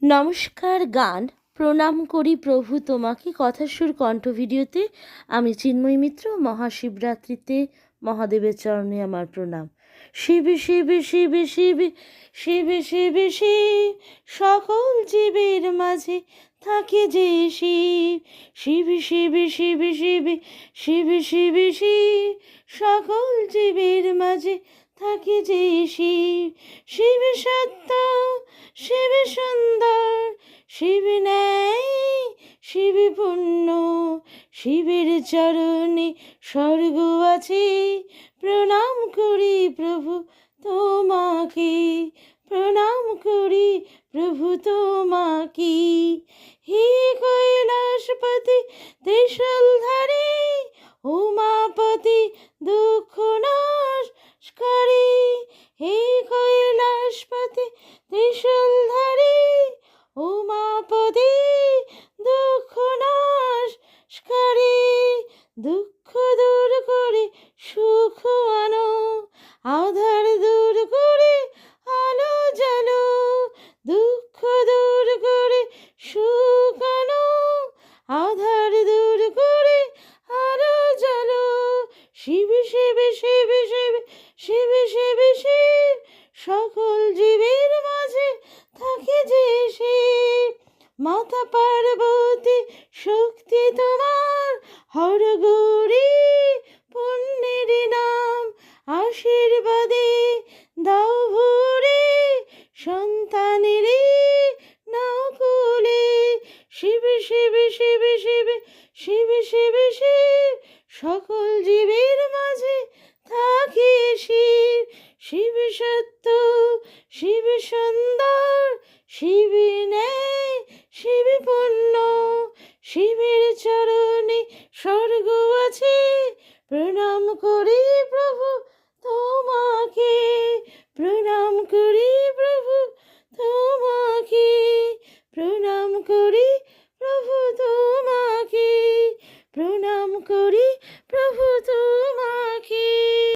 নমস্কার। গান প্রণাম করি প্রভু তোমাকে কথার সুর কণ্ঠ ভিডিওতে আমি চিন্ময়ী মিত্র। মহাশিবরাত্রিতে মহাদেবের চরণে আমার প্রণাম। শিব শিব শিব শিব শিব শিব শিব সকল জীবের মাঝে থাকে যে শিব। শিব শিব শিব শিব শিব শিব শিব সকল জীবের মাঝে থাকে যে শিব। শিব সত্য, শিব সুন্দর, শিব ন্যায়, শিব পুণ্য, শিবের চরণে স্বর্গ আছে। প্রণাম করি প্রভু তোমাকে, প্রণাম করি প্রভু তোমাকে। হে কৈলাসপতি ত্রিশূলধারী, উমাপতি দুঃখ নাশকারী। হে কৈলাসপতি ত্রিশূলধারী, উমাপতি দুঃখ নাশকারী। দুঃখ দূর করে সুখ আনো, আধার দূর করে আলো জ্বালো। দুঃখ দূর করে সুখ আনো, আধার দূর করে আলো জ্বালো। শিব শিব শিব শিব শিব শিব শিব সকল জীবের মাঝে থাকে যে শিব। মাতা পার্বতী শক্তি তোমার, হর গৌরী পুণ্যের নাম। আশীর্বাদে দাও ভরে সন্তানের নকুলে। শিব শিব শিব শিব শিব শিব শিব সকল জীবের মাঝে থাকে শিব। শিব সত্য, শিব সুন্দর, শিব